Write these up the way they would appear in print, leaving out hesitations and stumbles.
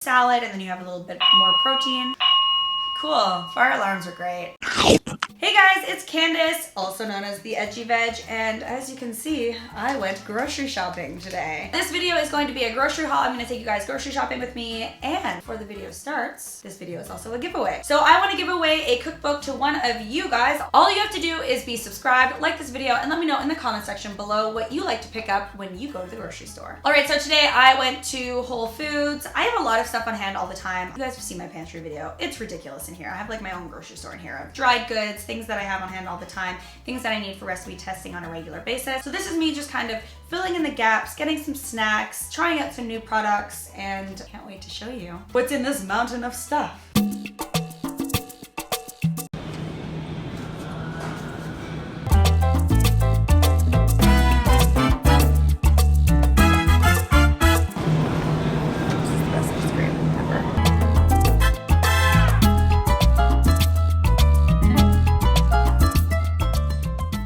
salad, and then you have a little bit more protein. Cool, fire alarms are great. Hey guys, it's Candace, also known as the Edgy Veg, and as you can see, I went grocery shopping today. This video is going to be a grocery haul. I'm going to take you guys grocery shopping with me, and before the video starts, this video is also a giveaway. So I want to give away a cookbook to one of you guys. All you have to do is be subscribed, like this video, and let me know in the comment section below what you like to pick up when you go to the grocery store. Alright, so today I went to Whole Foods. I have a lot of stuff on hand all the time. You guys have seen my pantry video. It's ridiculous in here. I have like my own grocery store in here of dried goods, things that I have on hand all the time, things that I need for recipe testing on a regular basis. So this is me just kind of filling in the gaps, getting some snacks, trying out some new products, and I can't wait to show you what's in this mountain of stuff.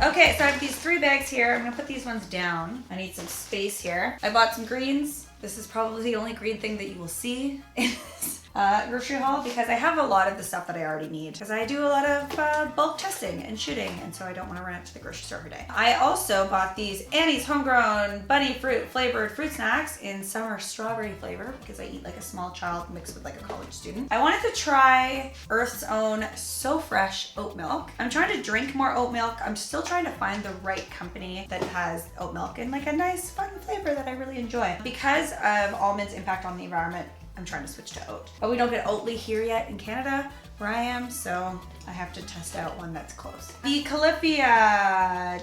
Okay, so I have these 3 bags here. I'm gonna put these ones down. I need some space here. I bought some greens. This is probably the only green thing that you will see in this grocery haul because I have a lot of the stuff that I already need because I do a lot of bulk testing and shooting, and so I don't want to run out to the grocery store every day. I also bought these Annie's Homegrown Bunny Fruit flavored fruit snacks in summer strawberry flavor because I eat like a small child mixed with like a college student. I wanted to try Earth's Own So Fresh oat milk. I'm trying to drink more oat milk. I'm still trying to find the right company that has oat milk in like a nice fun flavor that I really enjoy. Because of almonds' impact on the environment, I'm trying to switch to oat. But we don't get Oatly here yet in Canada, where I am, so I have to test out one that's close. The Califia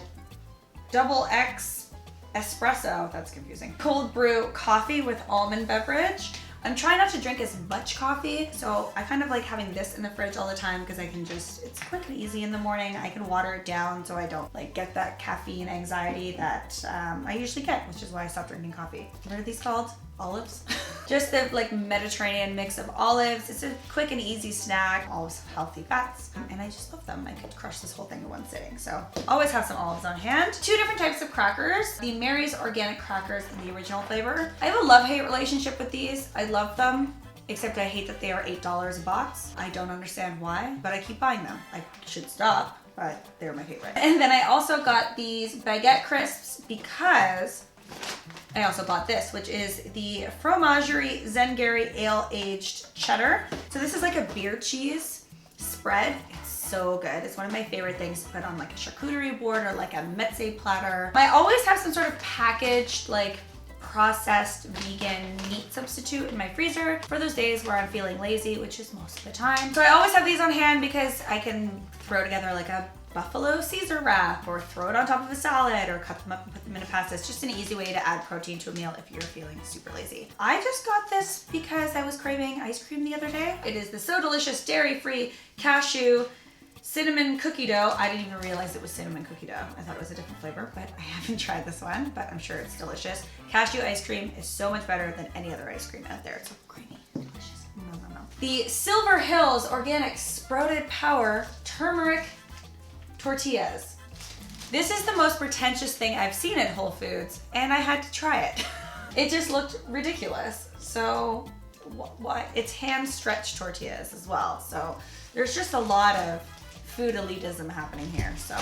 Double X Espresso, that's confusing. Cold brew coffee with almond beverage. I'm trying not to drink as much coffee, so I kind of like having this in the fridge all the time because I can just, it's quick and easy in the morning. I can water it down so I don't like get that caffeine anxiety that I usually get, which is why I stopped drinking coffee. What are these called? Olives? Just the like Mediterranean mix of olives. It's a quick and easy snack. Olives have healthy fats, and I just love them. I could crush this whole thing in one sitting. So always have some olives on hand. 2 different types of crackers. The Mary's organic crackers in the original flavor. I have a love-hate relationship with these. I love them, except I hate that they are $8 a box. I don't understand why, but I keep buying them. I should stop, but they're my favorite. And then I also got these baguette crisps because I also bought this, which is the Fromagerie Zengary Ale Aged Cheddar. So this is like a beer cheese spread. It's so good. It's one of my favorite things to put on like a charcuterie board or like a mezze platter. I always have some sort of packaged like processed vegan meat substitute in my freezer for those days where I'm feeling lazy, which is most of the time. So I always have these on hand because I can throw together like a buffalo Caesar wrap or throw it on top of a salad or cut them up and put them in a pasta. It's just an easy way to add protein to a meal if you're feeling super lazy. I just got this because I was craving ice cream the other day. It is the So Delicious dairy-free cashew cinnamon cookie dough. I didn't even realize it was cinnamon cookie dough. I thought it was a different flavor, but I haven't tried this one, but I'm sure it's delicious. Cashew ice cream is so much better than any other ice cream out there. It's so creamy, delicious. No. The Silver Hills Organic Sprouted Power Turmeric Tortillas. This is the most pretentious thing I've seen at Whole Foods, and I had to try it. It just looked ridiculous. So, why? It's hand-stretched tortillas as well. So, there's just a lot of food elitism happening here. So,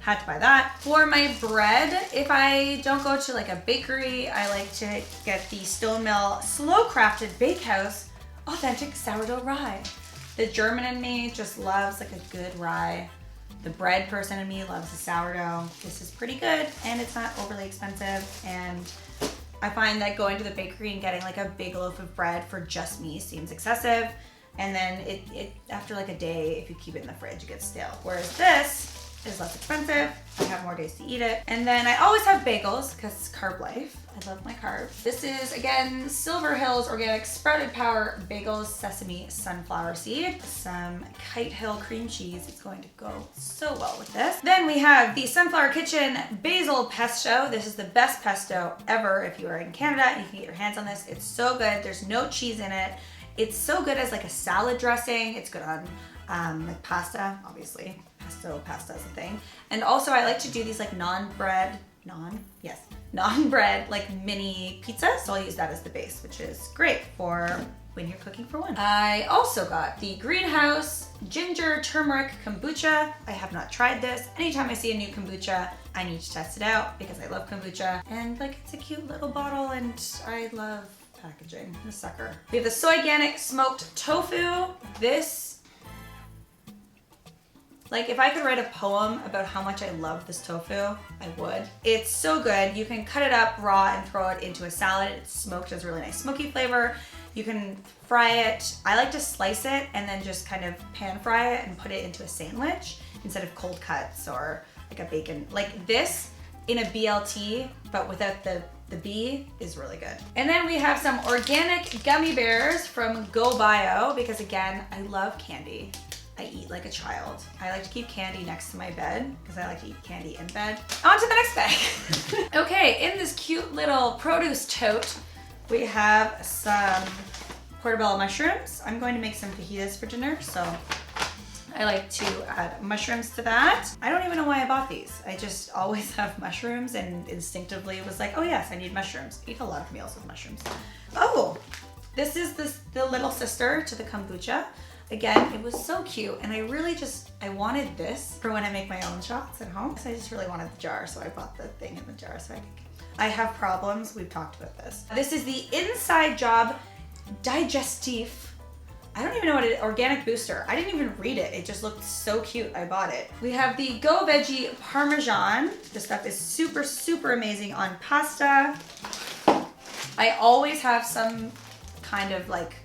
had to buy that. For my bread, if I don't go to like a bakery, I like to get the Stone Mill Slow Crafted Bakehouse Authentic Sourdough Rye. The German in me just loves like a good rye. The bread person in me loves the sourdough. This is pretty good and it's not overly expensive, and I find that going to the bakery and getting like a big loaf of bread for just me seems excessive, and then it after like a day, if you keep it in the fridge, it gets stale. Whereas this is less expensive. I have more days to eat it. And then I always have bagels because it's carb life. I love my carbs. This is, again, Silver Hills Organic Sprouted Power Bagels, Sesame Sunflower Seed, some Kite Hill cream cheese. It's going to go so well with this. Then we have the Sunflower Kitchen Basil Pesto. This is the best pesto ever. If you are in Canada and you can get your hands on this, it's so good. There's no cheese in it. It's so good as like a salad dressing. It's good on like pasta, obviously. Pasta is a thing. And also I like to do these like non-bread like mini pizzas. So I'll use that as the base, which is great for when you're cooking for one. I also got the Greenhouse Ginger Turmeric Kombucha. I have not tried this. Anytime I see a new kombucha, I need to test it out because I love kombucha. And like, it's a cute little bottle and I love packaging. I'm a sucker. We have the Soyganic Smoked Tofu. This, like, if I could write a poem about how much I love this tofu, I would. It's so good. You can cut it up raw and throw it into a salad. It's smoked, has a really nice smoky flavor. You can fry it. I like to slice it and then just kind of pan fry it and put it into a sandwich instead of cold cuts or like a bacon. Like this in a BLT, but without the B is really good. And then we have some organic gummy bears from Go Bio because again, I love candy. I eat like a child. I like to keep candy next to my bed because I like to eat candy in bed. On to the next bag. Okay, in this cute little produce tote, we have some portobello mushrooms. I'm going to make some fajitas for dinner, so I like to add mushrooms to that. I don't even know why I bought these. I just always have mushrooms and instinctively was like, oh yes, I need mushrooms. I eat a lot of meals with mushrooms. Oh, this is the little sister to the kombucha. Again, it was so cute and I really I wanted this for when I make my own shots at home. So I just really wanted the jar, so I bought the thing in the jar so I have problems, we've talked about this. This is the Inside Job Digestif. I don't even know what it is, organic booster. I didn't even read it. It just looked so cute, I bought it. We have the Go Veggie Parmesan. This stuff is super, super amazing on pasta. I always have some kind of like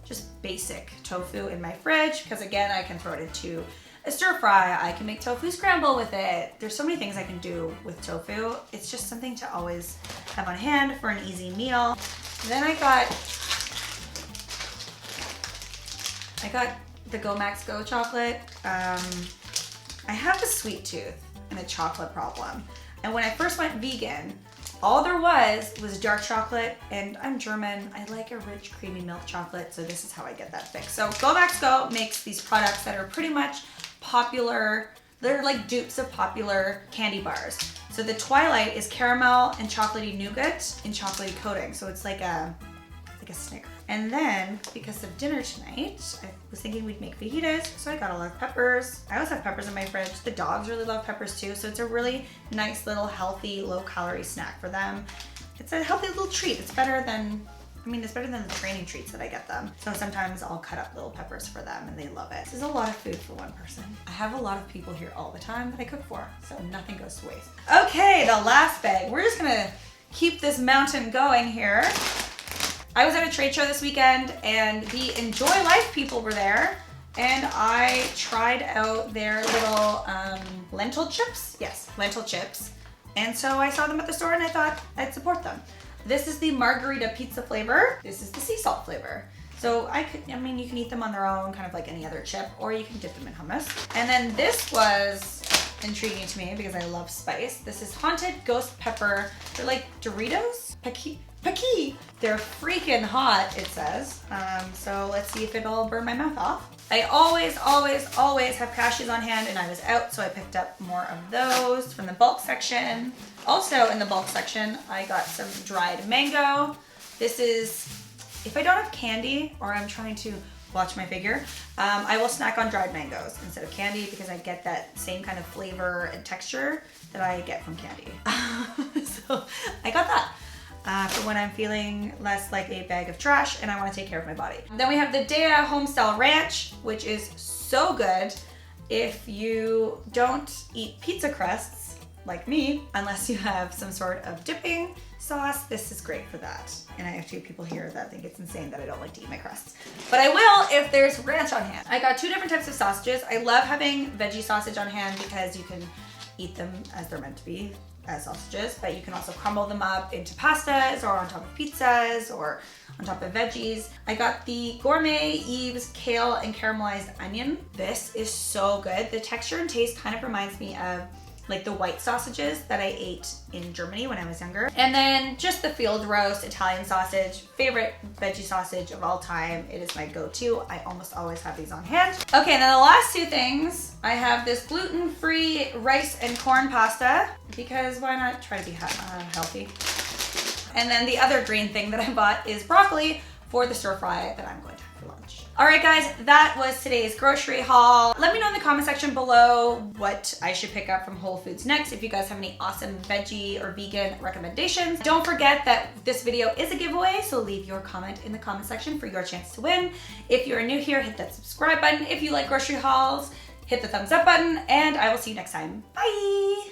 just basic tofu in my fridge because again, I can throw it into a stir fry. I can make tofu scramble with it. There's so many things I can do with tofu. It's just something to always have on hand for an easy meal. Then I got the Go Max Go chocolate. I have a sweet tooth and a chocolate problem. And when I first went vegan, all there was dark chocolate, and I'm German. I like a rich, creamy milk chocolate, so this is how I get that fix. So Go Max Go makes these products that are pretty much popular. They're like dupes of popular candy bars. So the Twilight is caramel and chocolatey nougat in chocolatey coating. So it's like a Snicker. And then, because of dinner tonight, I was thinking we'd make fajitas, so I got a lot of peppers. I always have peppers in my fridge. The dogs really love peppers too, so it's a really nice little healthy, low-calorie snack for them. It's a healthy little treat. It's better than the training treats that I get them. So sometimes I'll cut up little peppers for them and they love it. This is a lot of food for one person. I have a lot of people here all the time that I cook for, so nothing goes to waste. Okay, the last bag. We're just gonna keep this mountain going here. I was at a trade show this weekend and the Enjoy Life people were there and I tried out their little lentil chips. Yes, lentil chips. And so I saw them at the store and I thought I'd support them. This is the margarita pizza flavor. This is the sea salt flavor. So you can eat them on their own, kind of like any other chip, or you can dip them in hummus. And then this was intriguing to me because I love spice. This is Haunted Ghost Pepper. They're like Doritos? Paki. They're freaking hot, it says. So let's see if it'll burn my mouth off. I always have cashews on hand and I was out, so I picked up more of those from the bulk section. Also in the bulk section, I got some dried mango. This is, if I don't have candy or I'm trying to watch my figure, I will snack on dried mangoes instead of candy because I get that same kind of flavor and texture that I get from candy. So I got that. For when I'm feeling less like a bag of trash and I want to take care of my body. Then we have the Dea Homestyle Ranch, which is so good if you don't eat pizza crusts like me, unless you have some sort of dipping sauce. This is great for that. And I have 2 people here that think it's insane that I don't like to eat my crusts. But I will if there's ranch on hand. I got 2 different types of sausages. I love having veggie sausage on hand because you can eat them as they're meant to be, as sausages, but you can also crumble them up into pastas or on top of pizzas or on top of veggies. I got the Gourmet Eve's Kale and Caramelized Onion. This is so good. The texture and taste kind of reminds me of like the white sausages that I ate in Germany when I was younger. And then just the field roast Italian sausage, favorite veggie sausage of all time. It is my go-to. I almost always have these on hand. Okay, and then the last 2 things, I have this gluten-free rice and corn pasta because why not try to be healthy? And then the other green thing that I bought is broccoli for the stir fry that I'm going to have for lunch. All right, guys, that was today's grocery haul. Let me know in the comment section below what I should pick up from Whole Foods next, if you guys have any awesome veggie or vegan recommendations. Don't forget that this video is a giveaway, so leave your comment in the comment section for your chance to win. If you're new here, hit that subscribe button. If you like grocery hauls, hit the thumbs up button, and I will see you next time. Bye!